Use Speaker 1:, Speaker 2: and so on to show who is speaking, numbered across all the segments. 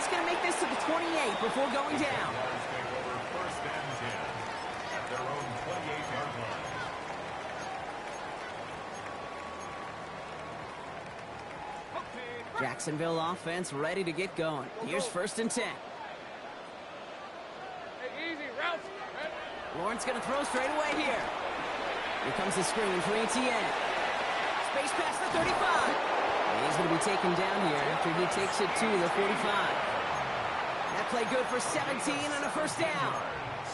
Speaker 1: just going to make this to the 28 before going down.
Speaker 2: First and 10 at their own 28-yard line.
Speaker 1: Jacksonville offense ready to get going. Here's first and 10. Lawrence going to throw straight away here. Here comes the screen for ETN. Space past the 35. And he's going to be taken down here after he takes it to the 45. That play good for 17 on a first down.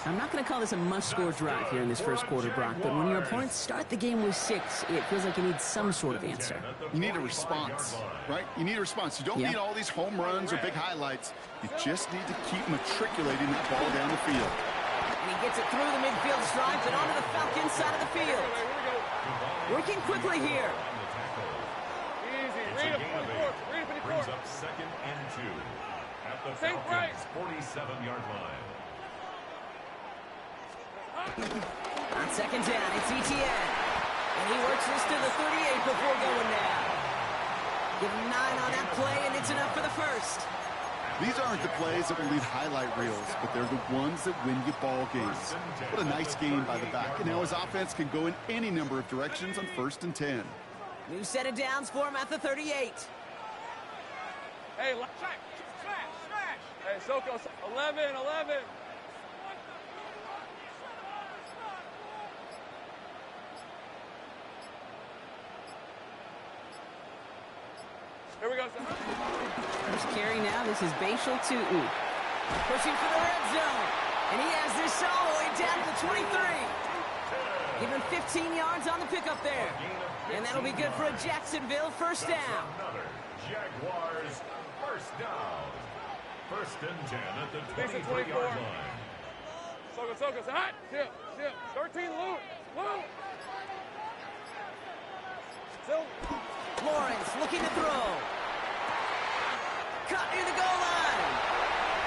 Speaker 1: I'm not going to call this a must-score drive here in this first quarter, Brock, but when your opponents start the game with 6, it feels like you need some sort of answer.
Speaker 3: You need a response, right? You need a response. You don't need all these home runs or big highlights. You just need to keep matriculating that ball down the field.
Speaker 1: And he gets it through the midfield stripe and onto the Falcons side of the field. Working quickly here.
Speaker 2: Easy. Read it. Brings up second and 2 at the Falcons' 47-yard line.
Speaker 1: On second down, it's ETN. And he works this to the 38 before going down. Give him 9 on that play, and it's enough for the first.
Speaker 3: These aren't the plays that will lead highlight reels, but they're the ones that win you ball games. What a nice game by the back. And now his offense can go in any number of directions on first and 10.
Speaker 1: New set of downs for him at the 38.
Speaker 4: Hey, smash. Hey, Soko, 11. Here we go, sir.
Speaker 1: First carry now. This is Bashal Tu'u. Pushing for the red zone. And he has this all the way down to the 23. Give him 15 yards on the pickup there. And that'll be good for a Jacksonville first down.
Speaker 2: Another Jaguars first down. First and 10 at the 23-yard line.
Speaker 4: Soko, say hot. Ship. 13, Lou.
Speaker 1: Lawrence looking to throw. Caught near the goal line.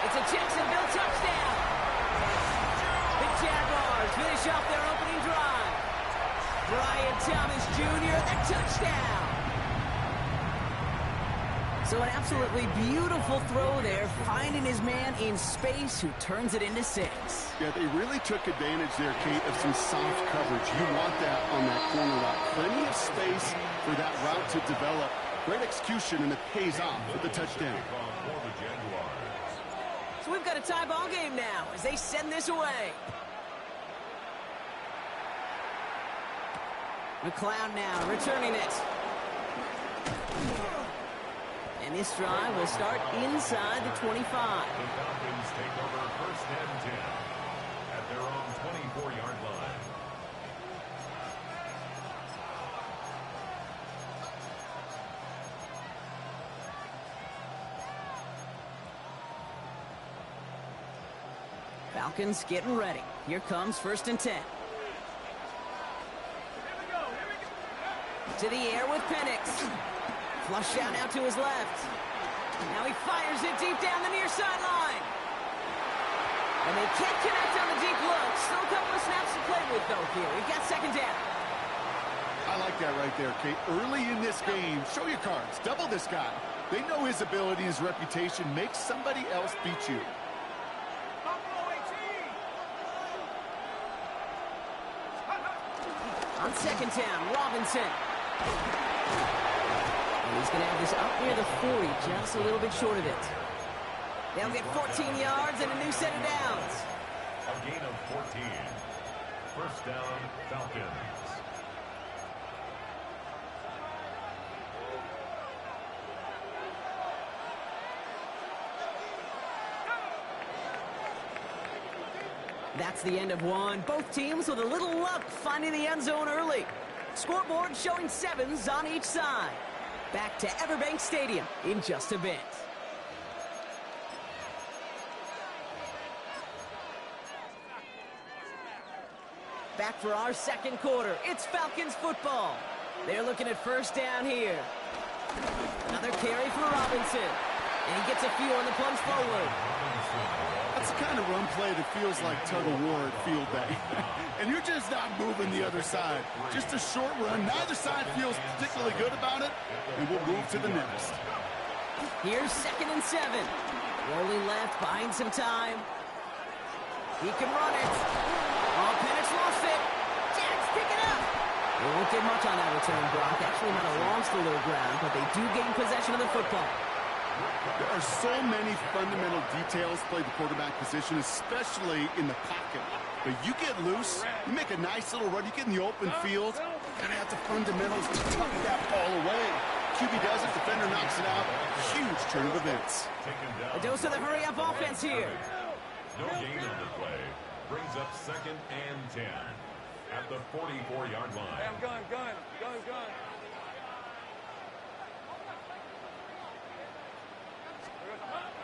Speaker 1: It's a Jacksonville touchdown. The Jaguars finish off their opening drive. Brian Thomas Jr., the touchdown. So an absolutely beautiful throw there, finding his man in space who turns it into 6.
Speaker 3: Yeah, they really took advantage there, Kate, of some soft coverage. You want that on that corner route. Plenty of space for that route to develop. Great execution, and it pays off with the touchdown.
Speaker 1: So we've got a tie ball game now as they send this away. McLeod now returning it. And this drive will start inside the 25.
Speaker 2: The Falcons take over first and 10 at their own 24-yard line.
Speaker 1: Falcons getting ready. Here comes first and 10. To the air with Penix. Flush out now to his left. Now he fires it deep down the near sideline. And they can't connect on the deep look. Still a couple of snaps to play with, though, here. We've got second down.
Speaker 3: I like that right there, Kate. Early in this game, show your cards. Double this guy. They know his ability, his reputation. Make somebody else beat you.
Speaker 1: On second down, Robinson. And he's going to have this up near the 40, just a little bit short of it. They'll get 14 yards and a new set of downs.
Speaker 2: A gain of 14. First down, Falcons.
Speaker 1: That's the end of one. Both teams with a little luck finding the end zone early. Scoreboard showing 7s on each side. Back to Everbank Stadium in just a bit. Back for our second quarter. It's Falcons football. They're looking at first down here. Another carry for Robinson. And he gets a few on the plunge forward.
Speaker 3: That's the kind of run play that feels like tug-of-war at field day. And you're just not moving the other side. Just a short run. Neither side feels particularly good about it. And we'll move to the next.
Speaker 1: Here's second and 7. Rolling left, buying some time. He can run it. Oh, Penix lost it. Jack's pick it up. They won't get much on that return, Brock. Actually, not a long still little ground, but they do gain possession of the football.
Speaker 3: There are so many fundamental details play the quarterback position, especially in the pocket. But you get loose, you make a nice little run, you get in the open field, you gotta have the fundamentals to tuck that ball away. QB does it, defender knocks it out. Huge turn of events.
Speaker 1: A dose of the hurry-up offense here.
Speaker 2: No gain on the play. Brings up 2nd and 10 at the 44-yard line.
Speaker 4: Hey, I'm gun.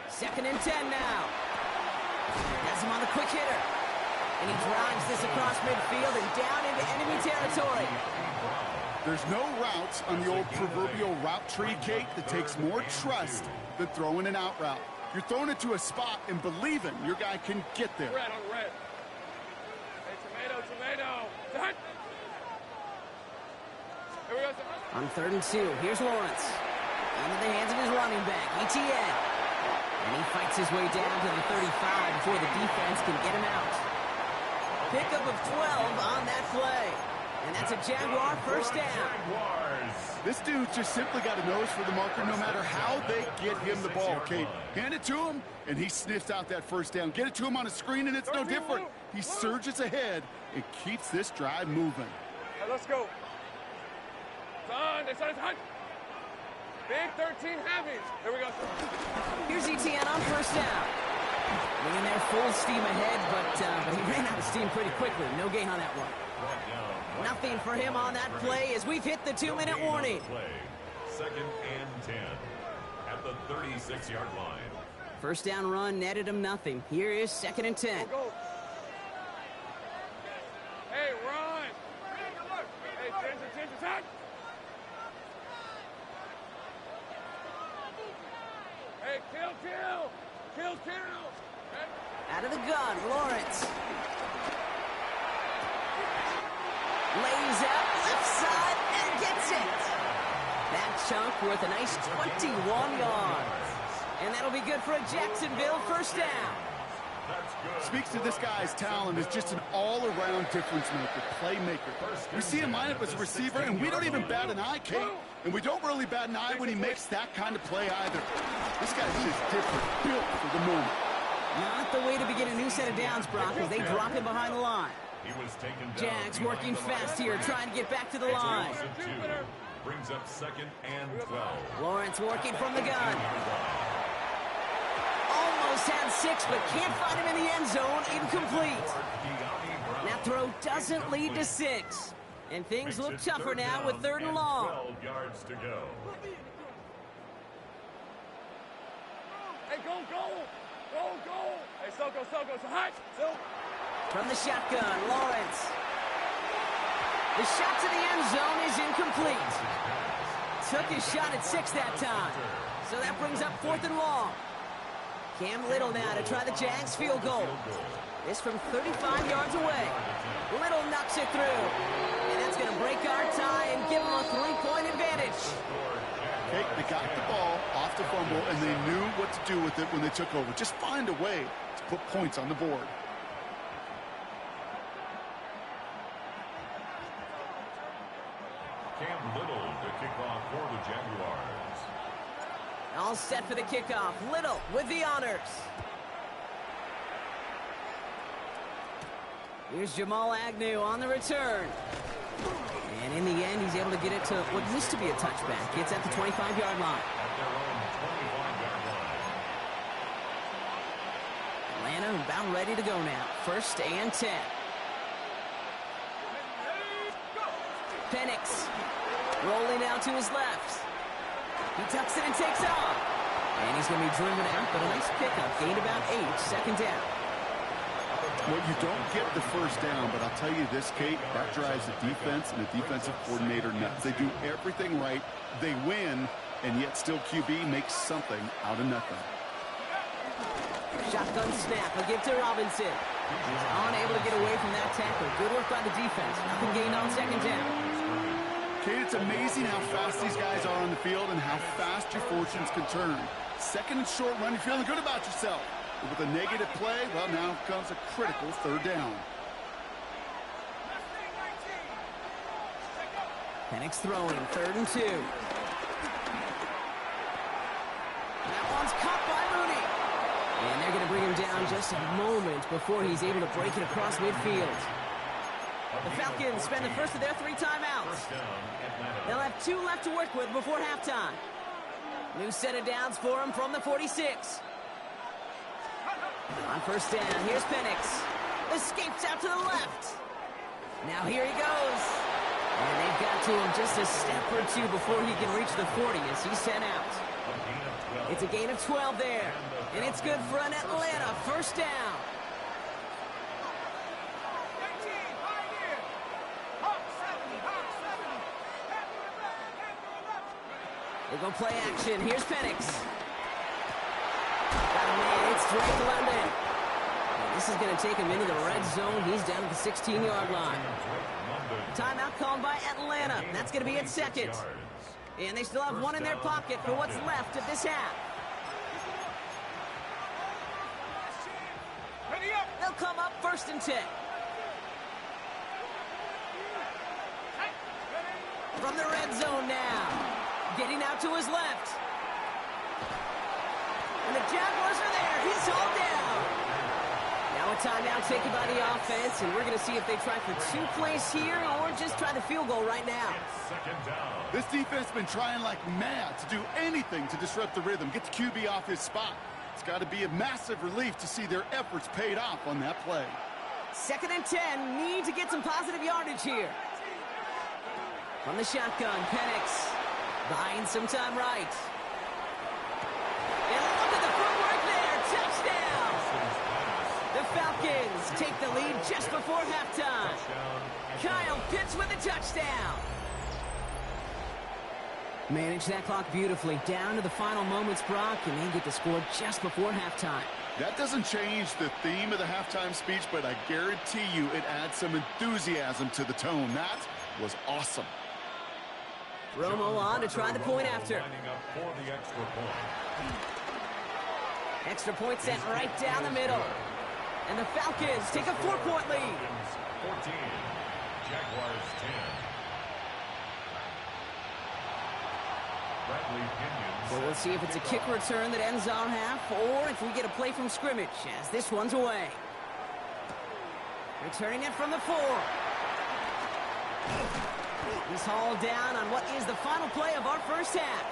Speaker 1: 2nd and 10 now. Has him on the quick hitter. And he drives this across midfield and down into enemy territory.
Speaker 3: There's no routes on the old proverbial route tree, Kate, that takes more trust than throwing an out route. You're throwing it to a spot and believing your guy can get there.
Speaker 4: Red on red. Hey, tomato. Done. Here we go.
Speaker 1: On 3rd and 2, here's Lawrence. Into the hands of his running back, ETN. And he fights his way down to the 35 before the defense can get him out. Pickup of 12 on that play. And that's a Jaguar first down.
Speaker 3: This dude just simply got a nose for the marker no matter how they get him the ball, Kate. Hand it to him, and he sniffs out that first down. Get it to him on a screen, and it's no different. He surges ahead and keeps this drive moving.
Speaker 4: Hey, let's go. Son, they said it's hot. Big 13 heavies. Here we go.
Speaker 1: Here's ETN on first down. Bringing there full steam ahead, but he ran out of steam pretty quickly. No gain on that one. Nothing for him on that play as we've hit the 2-minute warning.
Speaker 2: 2nd and 10 at the 36-yard line.
Speaker 1: First down run netted him nothing. Here is 2nd and 10.
Speaker 4: Go. Hey, run. Hey, attention, time. Hey, kill. Hey.
Speaker 1: Out of the gun, Lawrence. Lays out left side and gets it. That chunk worth a nice 21 yards. And that'll be good for a Jacksonville first down.
Speaker 3: Speaks to this guy's talent as just an all-around difference maker, playmaker. We see him line up as a receiver, and we don't even bat an eye, Kate. And we don't really bat an eye when he makes that kind of play either. This guy's just different, built for the moment.
Speaker 1: Not the way to begin a new set of downs, Brock, as they drop him behind the line. Jags working fast here, trying to get back to the line.
Speaker 2: Brings up 2nd and 12.
Speaker 1: Lawrence working from the gun. Almost had 6, but can't find him in the end zone. Incomplete. That throw doesn't lead to 6. And things look tougher now with 3rd and long.
Speaker 2: 12 yards to go.
Speaker 4: Hey, go. Hey, Soko, it's hot.
Speaker 1: From the shotgun, Lawrence. The shot to the end zone is incomplete. Took his shot at 6 that time. So that brings up 4th and long. Cam Little now to try the Jags field goal. This from 35 yards away. Little knocks it through. And that's going to break our tie and give them a 3-point advantage.
Speaker 3: Okay, they got the ball off the fumble, and they knew what to do with it when they took over. Just find a way to put points on the board.
Speaker 2: Cam Little to kick off for the Jaguars.
Speaker 1: All set for the kickoff. Little with the honors. Here's Jamal Agnew on the return. And in the end, he's able to get it to what used to be a touchback. It's at the 25-yard line.
Speaker 2: At their own 25-yard line.
Speaker 1: Atlanta about ready to go now. 1st and 10. Penix rolling out to his left. He tucks it and takes off. And he's going to be driven out, but a nice pickup. Gained about 8, 2nd down.
Speaker 3: Well, you don't get the first down, but I'll tell you this, Kate, that drives the defense and the defensive coordinator nuts. They do everything right. They win, and yet still QB makes something out of nothing.
Speaker 1: Shotgun snap. A give to Robinson. He's unable to get away from that tackle. Good work by the defense. Nothing gained on 2nd down.
Speaker 3: Kate, it's amazing how fast these guys are on the field and how fast your fortunes can turn. Second and short run, you're feeling good about yourself. But with a negative play, well, now comes a critical third down.
Speaker 1: Penix throwing, 3rd and 2. That one's caught by Mooney. And they're going to bring him down just a moment before he's able to break it across midfield. The Falcons spend the first of their 3 timeouts. They'll have 2 left to work with before halftime. New set of downs for him from the 46. On first down, here's Penix. Escapes out to the left. Now here he goes. And they've got to him just a step or 2 before he can reach the 40 as he's sent out. It's a gain of 12 there. And it's good for an Atlanta first down. They go play action. Here's Penix. Got a man. It's Drake London. And this is going to take him into the red zone. He's down at the 16-yard line. Timeout called by Atlanta. That's going to be at 2nd. And they still have 1 in their pocket for what's left of this half. They'll come up 1st and 10. From the red zone now. Getting out to his left. And the Jaguars are there. He's hauled down. Now a timeout taken by the offense, and we're going to see if they try for 2 plays here or just try the field goal right now.
Speaker 3: This defense has been trying like mad to do anything to disrupt the rhythm, get the QB off his spot. It's got to be a massive relief to see their efforts paid off on that play.
Speaker 1: 2nd and 10. Need to get some positive yardage here. From the shotgun, Penix. Buying some time right. And look at the footwork there. Touchdown. The Falcons take the lead just before halftime. Kyle Pitts with a touchdown. Manage that clock beautifully. Down to the final moments, Brock, and they get the score just before halftime.
Speaker 3: That doesn't change the theme of the halftime speech, but I guarantee you it adds some enthusiasm to the tone. That was awesome.
Speaker 1: Romo on to try the point after. Extra point sent right down the middle. And the Falcons take a 4-point lead.
Speaker 2: 14, Jaguars 10.
Speaker 1: So we'll see if it's a kick return that ends on half or if we get a play from scrimmage as this one's away. Returning it from the 4. He's hauled down on what is the final play of our first half.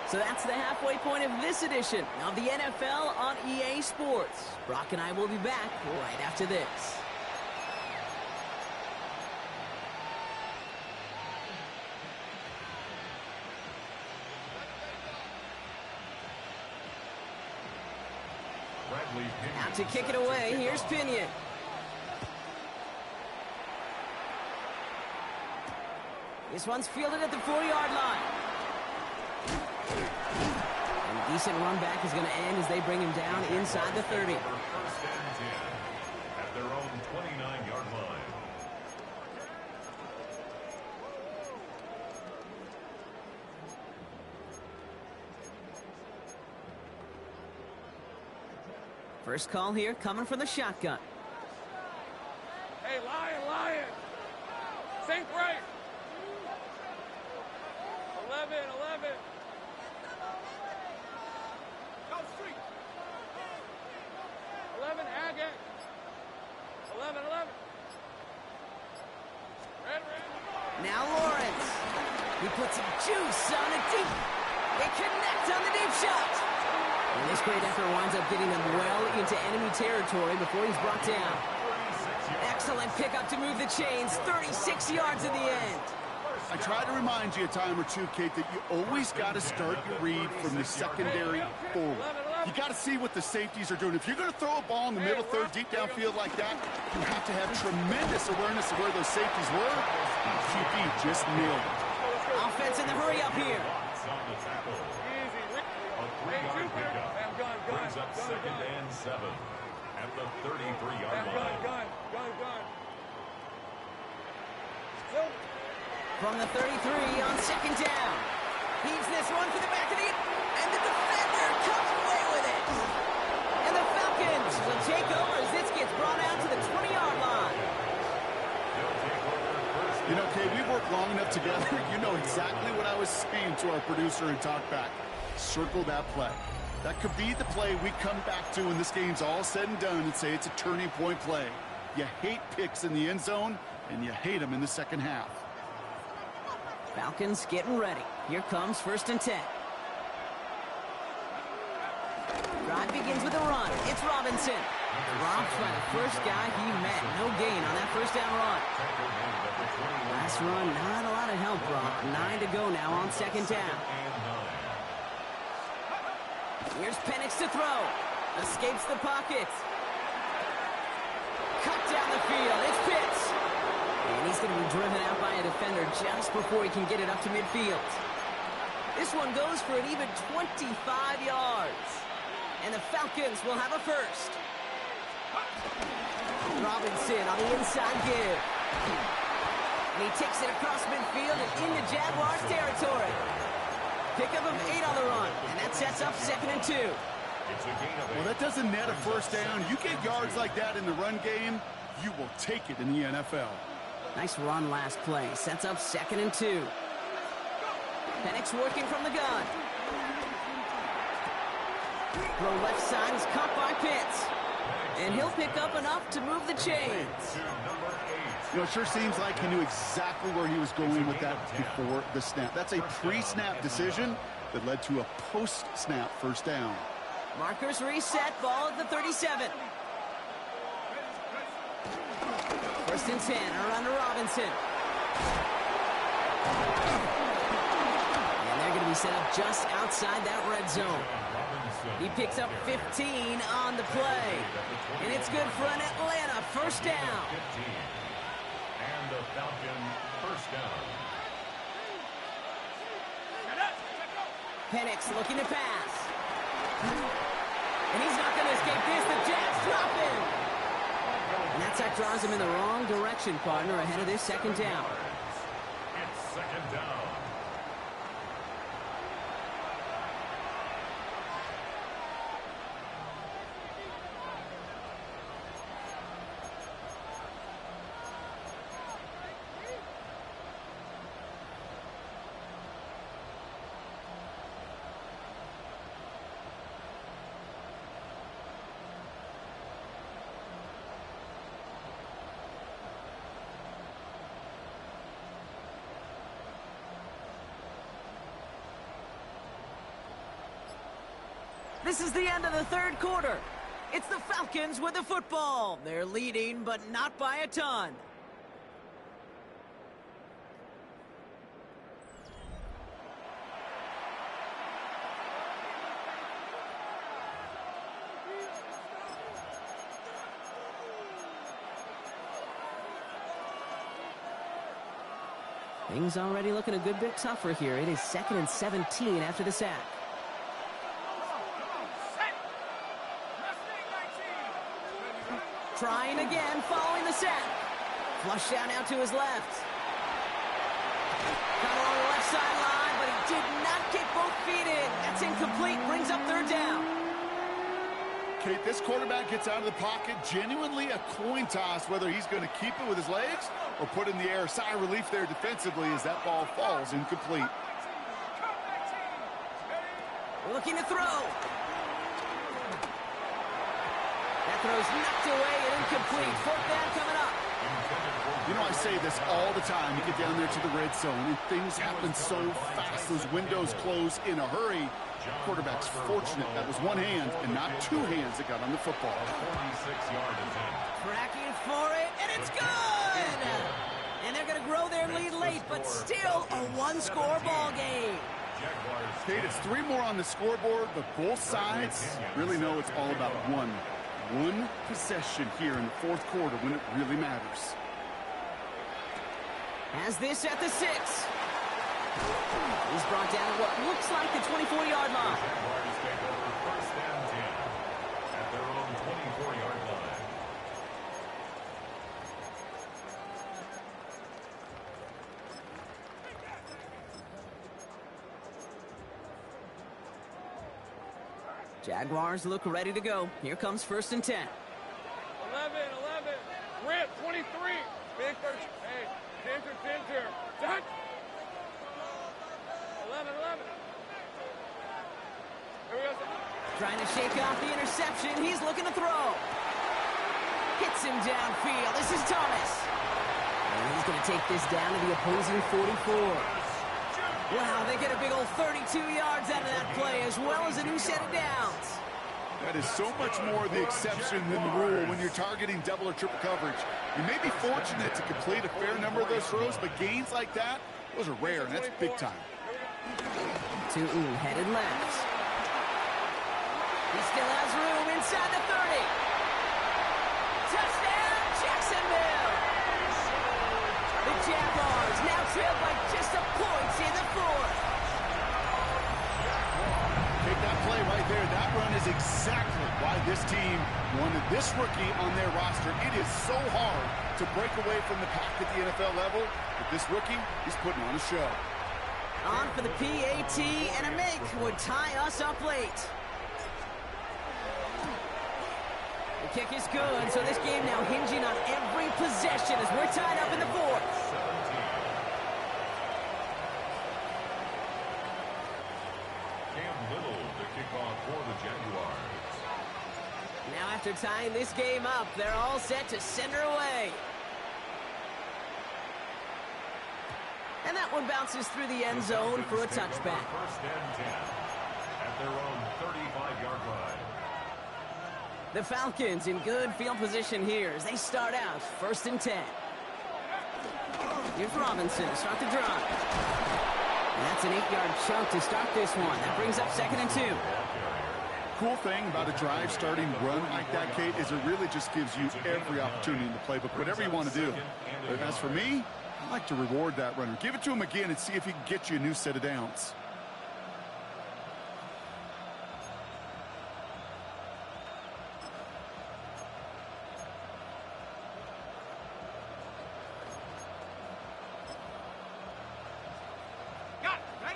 Speaker 1: So that's the halfway point of this edition of the NFL on EA Sports. Brock and I will be back right after this. Out to kick it away, here's Pinion. This one's fielded at the 4-yard line. And a decent run back is going to end as they bring him down inside the 30.
Speaker 2: First and 10 at their own 29-yard line.
Speaker 1: First call here coming from the shotgun.
Speaker 4: Hey, Lion. Think right. 11. Go street. 11, Agate. 11. Red.
Speaker 1: Now Lawrence. He puts some juice on a deep. They connect on the deep shot. And this great effort winds up getting them well into enemy territory before he's brought down. Excellent pickup to move the chains. 36 yards in the end.
Speaker 3: I try to remind you a time or two, Kate, that you always got to start your read from the secondary forward. You got to see what the safeties are doing. If you're going to throw a ball in the middle third, deep downfield like that, you have to have tremendous awareness of where those safeties were. And QB just nailed it.
Speaker 1: Offense in the hurry up here.
Speaker 2: A 3-yard pickup brings up 2nd and 7 at the 33-yard line.
Speaker 4: Gun.
Speaker 1: From the 33 on second down. Heaves this one for the back of the... And the defender comes away with it. And the Falcons will take over as this gets brought out to the 20-yard line.
Speaker 3: You know, Kay, we've worked long enough together. You know exactly what I was saying to our producer and talkback. Circle that play. That could be the play we come back to when this game's all said and done and say it's a turning point play. You hate picks in the end zone, and you hate them in the second half.
Speaker 1: Falcons getting ready. Here comes 1st and 10. Drive begins with a run. It's Robinson. Dropped by the first guy he met. No gain on that first down run. Last run, not a lot of help, Brock. 9 to go now on second down. Here's Penix to throw. Escapes the pocket. Cut down the field. It's Pitts. And he's going to be driven out by a defender just before he can get it up to midfield. This one goes for an even 25 yards. And the Falcons will have a first. Robinson on the inside give. And he takes it across midfield and into Jaguars territory. Pickup of 8 on the run. And that sets up 2nd and 2.
Speaker 3: Well, that doesn't net a first down. You get yards like that in the run game, you will take it in the NFL.
Speaker 1: Nice run last play. Sets up 2nd and 2. Penix working from the gun. Throw left side is caught by Pitts. And he'll pick up enough to move the chains.
Speaker 3: You know, it sure seems like he knew exactly where he was going with that before the snap. That's a pre-snap decision that led to a post-snap first down.
Speaker 1: Markers reset, ball at the 37. 1st and 10, around to Robinson. And they're going to be set up just outside that red zone. He picks up 15 on the play. And it's good for an Atlanta first down.
Speaker 2: And the Falcon first down.
Speaker 1: Penix looking to pass. And he's not going to escape this. The Jets drop him. And that sack draws him in the wrong direction, partner, ahead of this 2nd down.
Speaker 2: It's 2nd down.
Speaker 1: This is the end of the 3rd quarter. It's the Falcons with the football. They're leading, but not by a ton. Things already looking a good bit tougher here. It is 2nd and 17 after the sack. Trying again, following the sack. Flush down out to his left. Got along the left sideline, but he did not get both feet in. That's incomplete, brings up 3rd down.
Speaker 3: Kate, this quarterback gets out of the pocket, genuinely a coin toss whether he's going to keep it with his legs or put it in the air. Sigh of relief there defensively as that ball falls incomplete.
Speaker 1: Looking to throw. That throw's knocked away and incomplete. 4th down coming up.
Speaker 3: You know, I say this all the time. You get down there to the red zone, and things happen so fast. Those windows close in a hurry. Quarterback's fortunate that was one hand and not 2 hands that got on the football.
Speaker 2: 46-yard attempt.
Speaker 1: Tracking for it, and it's good! And they're going to grow their lead late, but still a 1-score ball game.
Speaker 3: Kate, it's 3 more on the scoreboard, but both sides really know it's all about one possession here in the 4th quarter when it really matters.
Speaker 1: Has this at the 6. He's brought down at what looks like the 24-yard line.
Speaker 2: Jaguars take over 1st and 10 at their own 24-yard line.
Speaker 1: Jaguars look ready to go. Here comes 1st and 10.
Speaker 4: 11. Rip, 23. Big 13. Hey, Ginger. Done. 11. Here we go.
Speaker 1: Trying to shake off the interception. He's looking to throw. Hits him downfield. This is Thomas. And he's going to take this down to the opposing 44. Wow, they get a big old 32 yards out of that play, as well as a new set of downs.
Speaker 3: That is so much more the exception than the rule when you're targeting double or triple coverage. You may be fortunate to complete a fair number of those throws, but gains like that, those are rare, and that's big time.
Speaker 1: Tootin headed left. He still has room inside the 30. Touchdown, Jacksonville! The Jaguars now trail by just a point in the 4th.
Speaker 3: Take that play right there. That run is exactly why this team wanted this rookie on their roster. It is so hard to break away from the pack at the NFL level, but this rookie, he's putting on a show.
Speaker 1: On for the PAT, and a make would tie us up late. The kick is good, so this game now hinging on every possession as we're tied up in the 4th.
Speaker 2: For the Jaguars.
Speaker 1: Now after tying this game up, they're all set to send her away. And that one bounces through the end zone for a touchback.
Speaker 2: 1st and 10 at their own 35-yard line.
Speaker 1: The Falcons in good field position here as they start out 1st and 10. Here's Robinson to start the drive. And that's an 8-yard chunk to start this one. That brings up 2nd and 2.
Speaker 3: Cool thing about a drive starting run like that, Kate, is it really just gives you every opportunity in the playbook, whatever you want to do. But as for me, I like to reward that runner. Give it to him again and see if he can get you a new set of downs.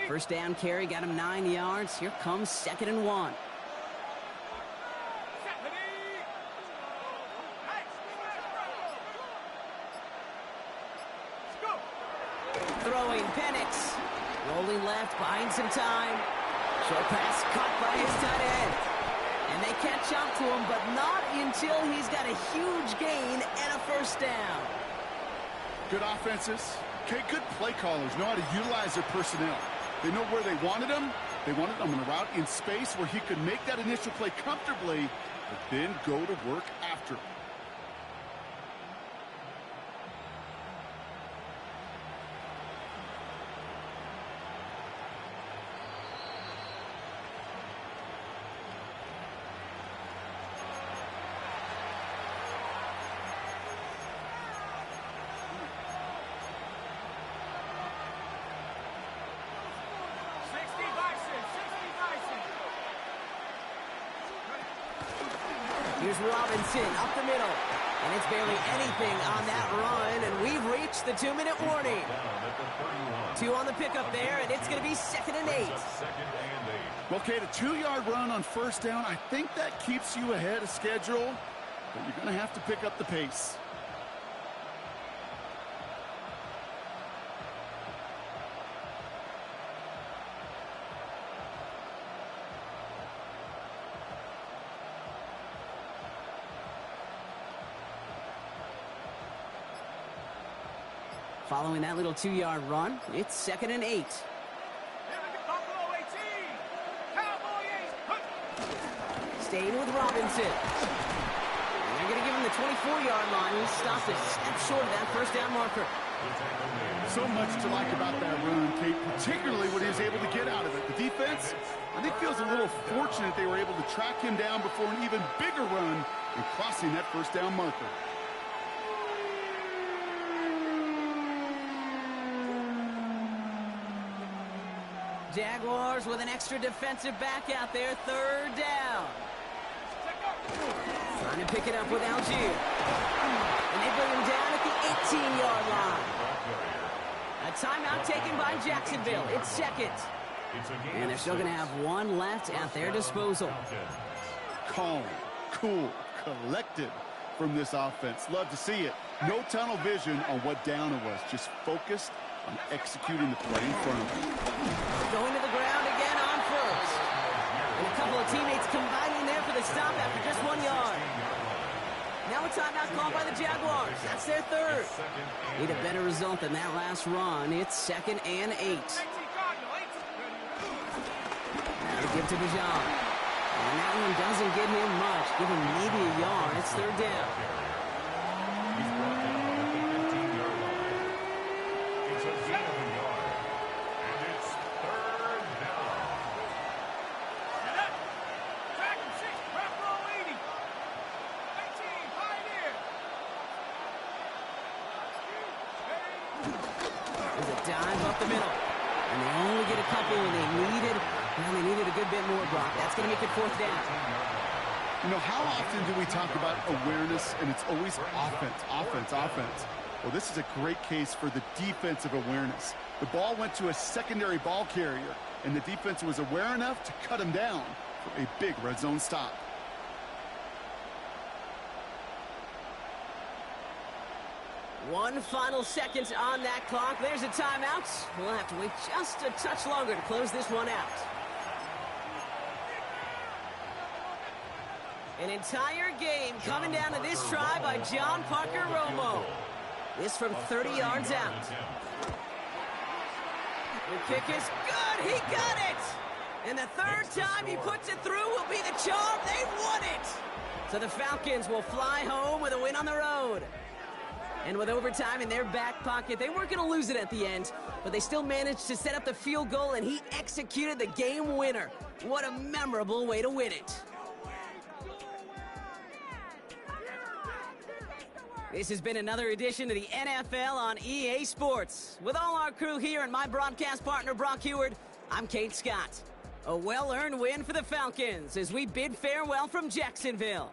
Speaker 1: First down carry got him 9 yards. Here comes 2nd and 1. Throwing Penix. Rolling left, buying some time. Short pass caught by his tight end. And they catch up to him, but not until he's got a huge gain and a 1st down.
Speaker 3: Good offenses. Okay, good play callers know how to utilize their personnel. They know where they wanted him. They wanted him on a route in space where he could make that initial play comfortably, but then go to work after.
Speaker 1: Here's Robinson up the middle. And it's barely anything on that run, and we've reached the 2-minute warning. 2 on the pickup there, and it's going to be 2nd and 8.
Speaker 3: Well, Kate, a 2-yard run on 1st down, I think that keeps you ahead of schedule, but you're going to have to pick up the pace.
Speaker 1: Following that little 2-yard run, it's 2nd and 8. Staying with Robinson. And they're going to give him the 24-yard line. He stopped a step short of that 1st down marker.
Speaker 3: So much to like about that run, Kate, particularly what he was able to get out of it. The defense, I think, feels a little fortunate they were able to track him down before an even bigger run and crossing that 1st down marker.
Speaker 1: Jaguars with an extra defensive back out there, 3rd down. Trying to pick it up with Algier. And they bring him down at the 18-yard line. A timeout taken by Jacksonville. It's 2nd. And they're still going to have one left at their disposal.
Speaker 3: Calm, cool, collected from this offense. Love to see it. No tunnel vision on what down it was. Just focused on executing the play in front of them.
Speaker 1: Going to the ground again on first. And a couple of teammates combining there for the stop after just 1 yard. Now a timeout called by the Jaguars. That's their third. Need a better result than that last run. It's 2nd and 8. Now to give to Bijan. And that one doesn't give him much. Give him maybe a yard. It's 3rd down.
Speaker 2: He's brought down on the 15-yard line. It's a gain of a yard. And it's 3rd down.
Speaker 4: Get up. Track and 6. Prep roll 80. 19. Pioneer.
Speaker 1: There's a dive up the middle. And they only get a couple when they needed. Well, they needed a good bit more, Brock. That's going to make it 4th down.
Speaker 3: You know, how often do we talk about awareness, and it's always offense, offense, offense? Well, this is a great case for the defensive awareness. The ball went to a secondary ball carrier, and the defense was aware enough to cut him down for a big red zone stop.
Speaker 1: One final second on that clock. There's a timeout. We'll have to wait just a touch longer to close this one out. An entire game coming down to this try by John Parker Romo. This from 30 yards out. The kick is good. He got it. And the 3rd time he puts it through will be the charm. They won it. So the Falcons will fly home with a win on the road. And with overtime in their back pocket, they weren't going to lose it at the end, but they still managed to set up the field goal, and he executed the game winner. What a memorable way to win it. This has been another edition of the NFL on EA Sports. With all our crew here and my broadcast partner, Brock Heward, I'm Kate Scott. A well-earned win for the Falcons as we bid farewell from Jacksonville.